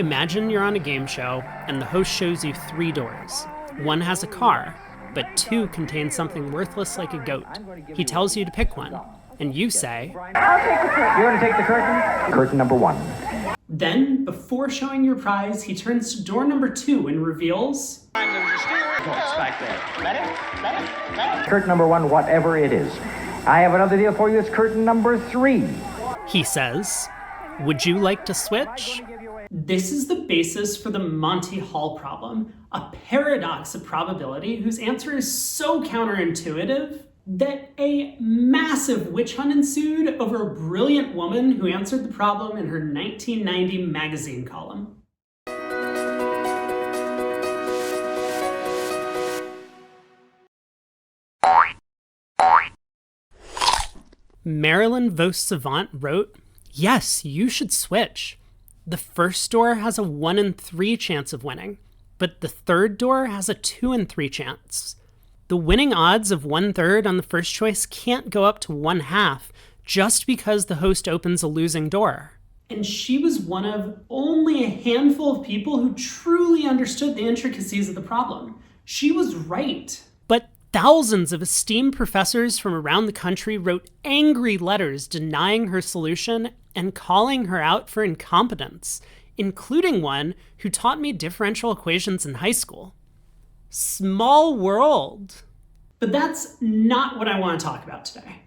Imagine you're on a game show and the host shows you 3 doors. One has a car, but 2 contain something worthless like a goat. He tells you to pick one, and you say, I'll take the curtain. You're going to take the curtain? Curtain number 1. Then, before showing your prize, he turns to door number 2 and reveals, Curtain number 1, whatever it is. I have another deal for you. It's curtain number 3. He says, would you like to switch? This is the basis for the Monty Hall problem, a paradox of probability whose answer is so counterintuitive that a massive witch hunt ensued over a brilliant woman who answered the problem in her 1990 magazine column. Marilyn vs. Savant wrote, yes, you should switch. The first door has a 1 in 3 chance of winning, but the third door has a 2 in 3 chance. The winning odds of 1/3 on the first choice can't go up to 1/2 just because the host opens a losing door. And she was one of only a handful of people who truly understood the intricacies of the problem. She was right. But thousands of esteemed professors from around the country wrote angry letters denying her solution and calling her out for incompetence, including one who taught me differential equations in high school. Small world. But that's not what I want to talk about today.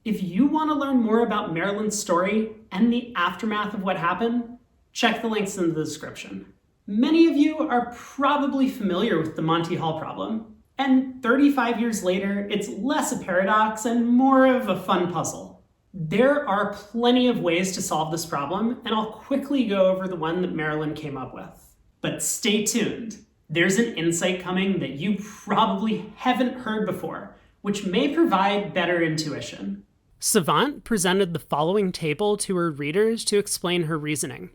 If you want to learn more about Marilyn's story and the aftermath of what happened, check the links in the description. Many of you are probably familiar with the Monty Hall problem, and 35 years later, it's less a paradox and more of a fun puzzle. There are plenty of ways to solve this problem, and I'll quickly go over the one that Marilyn came up with. But stay tuned. There's an insight coming that you probably haven't heard before, which may provide better intuition. Savant presented the following table to her readers to explain her reasoning.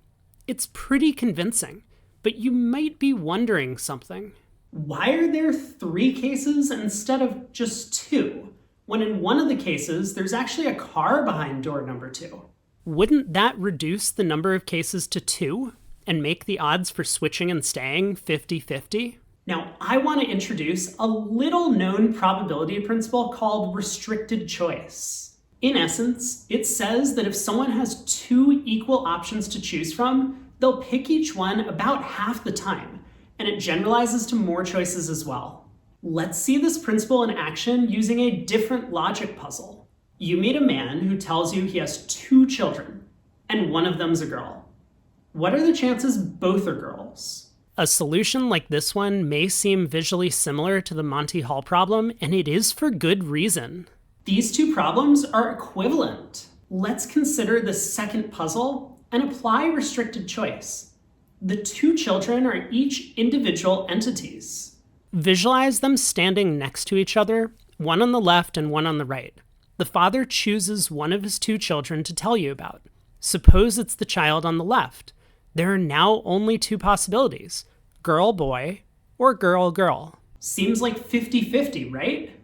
It's pretty convincing, but you might be wondering something. Why are there 3 cases instead of just 2? When in one of the cases, there's actually a car behind door number 2. Wouldn't that reduce the number of cases to 2 and make the odds for switching and staying 50-50? Now, I want to introduce a little-known probability principle called restricted choice. In essence, it says that if someone has 2 equal options to choose from, they'll pick each one about half the time, and it generalizes to more choices as well. Let's see this principle in action using a different logic puzzle. You meet a man who tells you he has 2 children, and one of them's a girl. What are the chances both are girls? A solution like this one may seem visually similar to the Monty Hall problem, and it is for good reason. These 2 problems are equivalent. Let's consider the second puzzle and apply restricted choice. The 2 children are each individual entities. Visualize them standing next to each other, one on the left and one on the right. The father chooses one of his 2 children to tell you about. Suppose it's the child on the left. There are now only 2 possibilities, girl-boy or girl-girl. Seems like 50-50, right?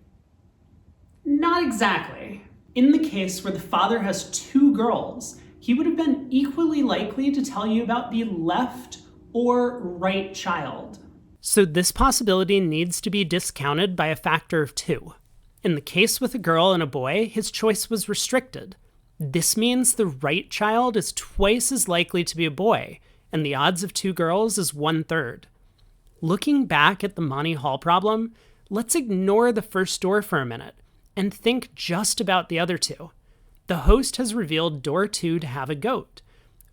Not exactly. In the case where the father has 2 girls, he would have been equally likely to tell you about the left or right child. So this possibility needs to be discounted by a factor of 2. In the case with a girl and a boy, his choice was restricted. This means the right child is twice as likely to be a boy, and the odds of 2 girls is 1/3. Looking back at the Monty Hall problem, let's ignore the first door for a minute and think just about the other 2. The host has revealed door 2 to have a goat.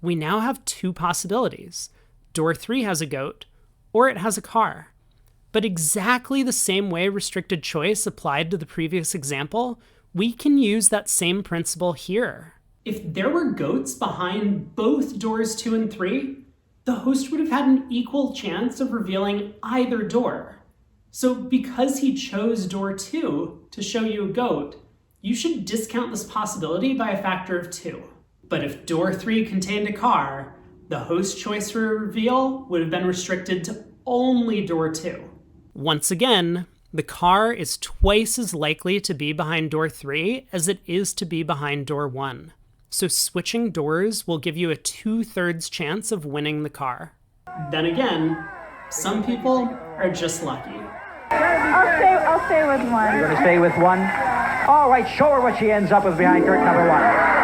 We now have 2 possibilities. Door 3 has a goat, or it has a car. But exactly the same way restricted choice applied to the previous example, we can use that same principle here. If there were goats behind both doors 2 and 3, the host would have had an equal chance of revealing either door. So because he chose door 2 to show you a goat, you should discount this possibility by a factor of 2. But if door 3 contained a car, the host's choice for a reveal would have been restricted to only door 2. Once again, the car is twice as likely to be behind door 3 as it is to be behind door 1. So switching doors will give you a 2/3 chance of winning the car. Then again, some people are just lucky. I'll stay with one. You're going to stay with one? All right, show her what she ends up with behind curtain number one.